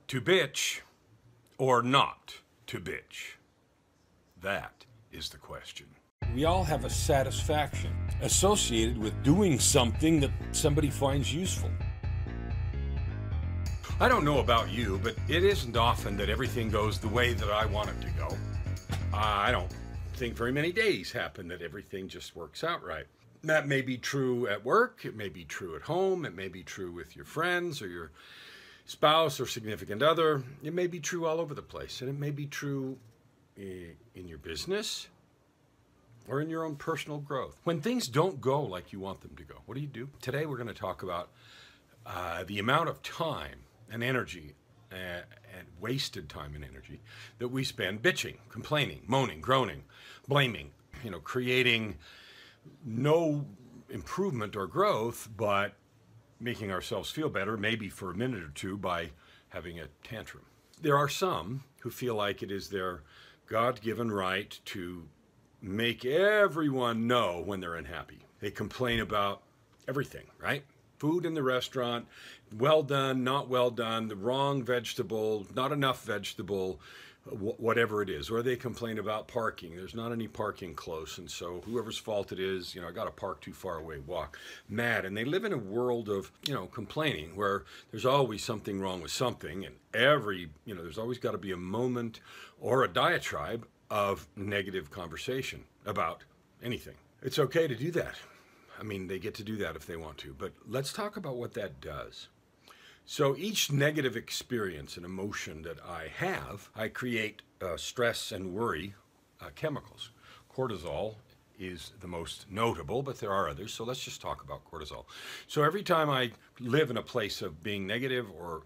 To bitch or not to bitch? That is the question. We all have a satisfaction associated with doing something that somebody finds useful. I don't know about you, but it isn't often that everything goes the way that I want it to go. I don't think very many days happen that everything just works out right. That may be true at work, it may be true at home, it may be true with your friends or your spouse or significant other. It may be true all over the place, and it may be true in your business or in your own personal growth. When things don't go like you want them to go, what do? Today we're going to talk about the amount of time and energy and wasted time and energy that we spend bitching, complaining, moaning, groaning, blaming, creating no improvement or growth, but making ourselves feel better, maybe for a minute or two, by having a tantrum. There are some who feel like it is their God-given right to make everyone know when they're unhappy. They complain about everything, right? Food in the restaurant, well done, not well done, the wrong vegetable, not enough vegetable, whatever it is. Or they complain about parking. There's not any parking close, and so whoever's fault it is, I got to park too far away, walk. Mad. And they live in a world of, complaining, where there's always something wrong with something, and there's always got to be a moment or a diatribe of negative conversation about anything. It's okay to do that. They get to do that if they want to, but let's talk about what that does. So each negative experience and emotion that I have, I create stress and worry chemicals. Cortisol is the most notable, but there are others, so let's just talk about cortisol. So every time I live in a place of being negative or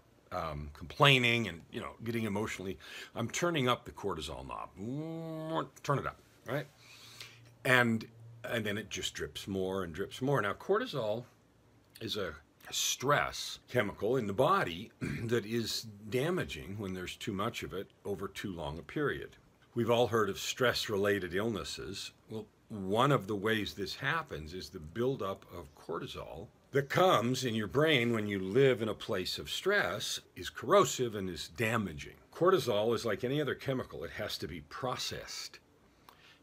complaining and getting emotionally, I'm turning up the cortisol knob. Turn it up, right? And then it just drips more and drips more. Now, cortisol is a stress chemical in the body that is damaging when there's too much of it over too long a period. We've all heard of stress-related illnesses. Well, one of the ways this happens is the buildup of cortisol that comes in your brain when you live in a place of stress is corrosive and is damaging. Cortisol is like any other chemical. It has to be processed.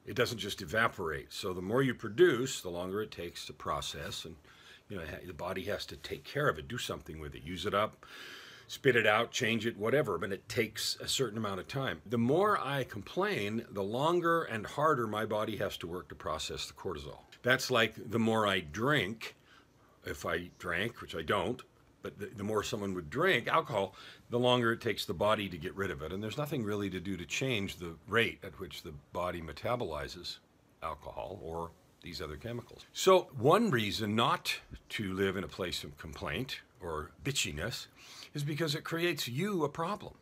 It doesn't just evaporate. So the more you produce, the longer it takes to process, and the body has to take care of it, do something with it, use it up, spit it out, change it, whatever, but it takes a certain amount of time. The more I complain, the longer and harder my body has to work to process the cortisol. That's like the more I drink, if I drank, which I don't, but the more someone would drink alcohol, the longer it takes the body to get rid of it. And there's nothing really to do to change the rate at which the body metabolizes alcohol or these other chemicals. So one reason not to live in a place of complaint or bitchiness is because it creates you a problem.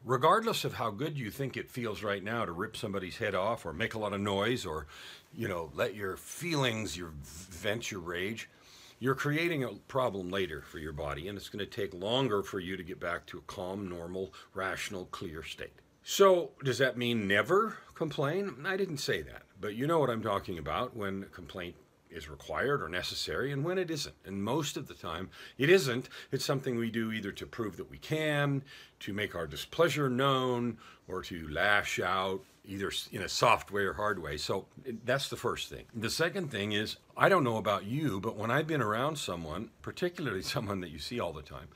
Regardless of how good you think it feels right now to rip somebody's head off or make a lot of noise or, let your feelings, vent your rage, you're creating a problem later for your body, and it's going to take longer for you to get back to a calm, normal, rational, clear state. So does that mean never complain? I didn't say that, but you know what I'm talking about when complaint is required or necessary and when it isn't. And most of the time it isn't. It's something we do either to prove that we can, to make our displeasure known, or to lash out, either in a soft way or hard way. So that's the first thing. The second thing is, I don't know about you, but when I've been around someone, particularly someone that you see all the time,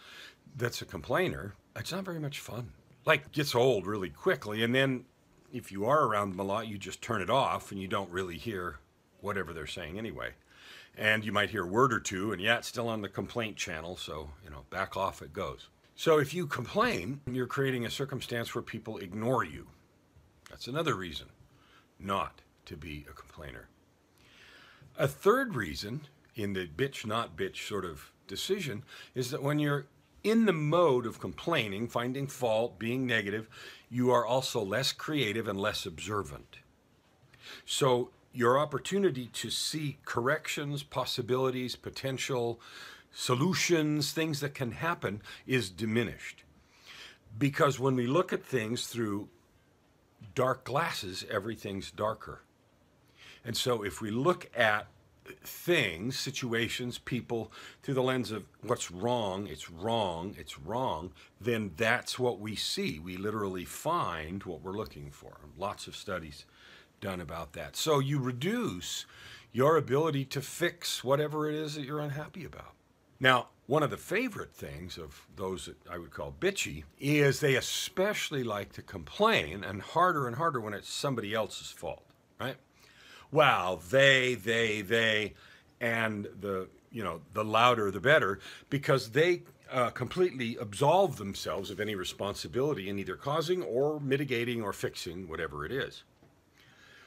that's a complainer, it's not very much fun. Like, gets old really quickly, and then if you are around them a lot, you just turn it off and you don't really hear whatever they're saying anyway. And you might hear a word or two, and it's still on the complaint channel, so, back off it goes. So if you complain, you're creating a circumstance where people ignore you. That's another reason not to be a complainer. A third reason in the bitch, not bitch sort of decision is that when you're in the mode of complaining, finding fault, being negative, you are also less creative and less observant. So your opportunity to see corrections, possibilities, potential solutions, things that can happen is diminished. Because when we look at things through dark glasses, everything's darker. And so if we look at things, situations, people through the lens of what's wrong, it's wrong, it's wrong, then that's what we see. We literally find what we're looking for. Lots of studies done about that. So you reduce your ability to fix whatever it is that you're unhappy about. Now, one of the favorite things of those that I would call bitchy is they especially like to complain, and harder when it's somebody else's fault, right? Well, they, and the louder the better, because they completely absolve themselves of any responsibility in either causing or mitigating or fixing whatever it is.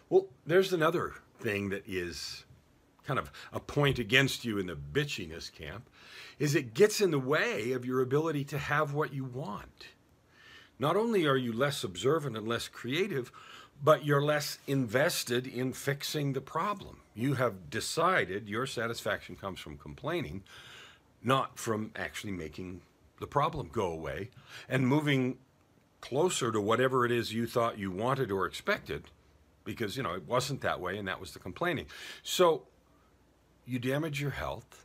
Well, there's another thing that is kind of a point against you in the bitchiness camp, is it gets in the way of your ability to have what you want. Not only are you less observant and less creative, but you're less invested in fixing the problem. You have decided your satisfaction comes from complaining, not from actually making the problem go away and moving closer to whatever it is you thought you wanted or expected, because, it wasn't that way and that was the complaining. So you damage your health,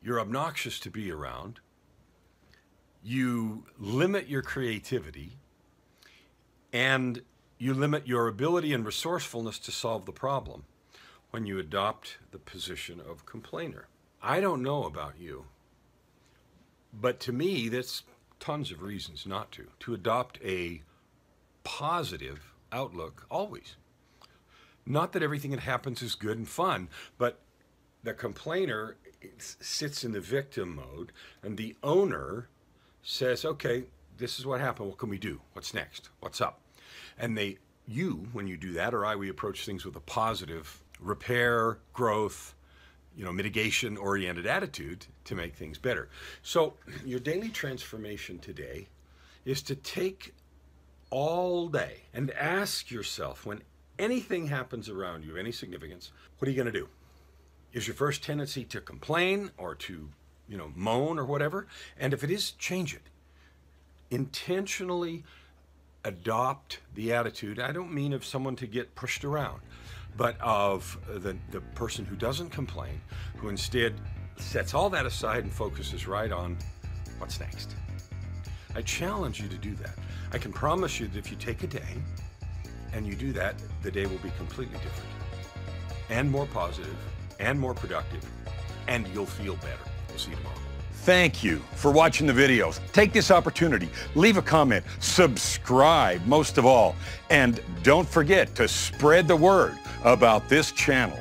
you're obnoxious to be around, you limit your creativity, and you limit your ability and resourcefulness to solve the problem when you adopt the position of complainer. I don't know about you, but to me, there's tons of reasons not to adopt a positive outlook always. Not that everything that happens is good and fun, but the complainer sits in the victim mode, and the owner says, okay, this is what happened. What can we do? What's next? What's up? And when you do that, or we approach things with a positive repair, growth, mitigation-oriented attitude to make things better. So your daily transformation today is to take all day and ask yourself, when anything happens around you of any significance, what are you going to do? Is your first tendency to complain or to, moan or whatever? And if it is, change it. Intentionally adopt the attitude. I don't mean of someone to get pushed around, but of the person who doesn't complain, who instead sets all that aside and focuses right on what's next. I challenge you to do that. I can promise you that if you take a day and you do that, the day will be completely different and more positive and more productive, and you'll feel better. We'll see you tomorrow. Thank you for watching the videos. Take this opportunity, leave a comment, subscribe most of all, and don't forget to spread the word about this channel.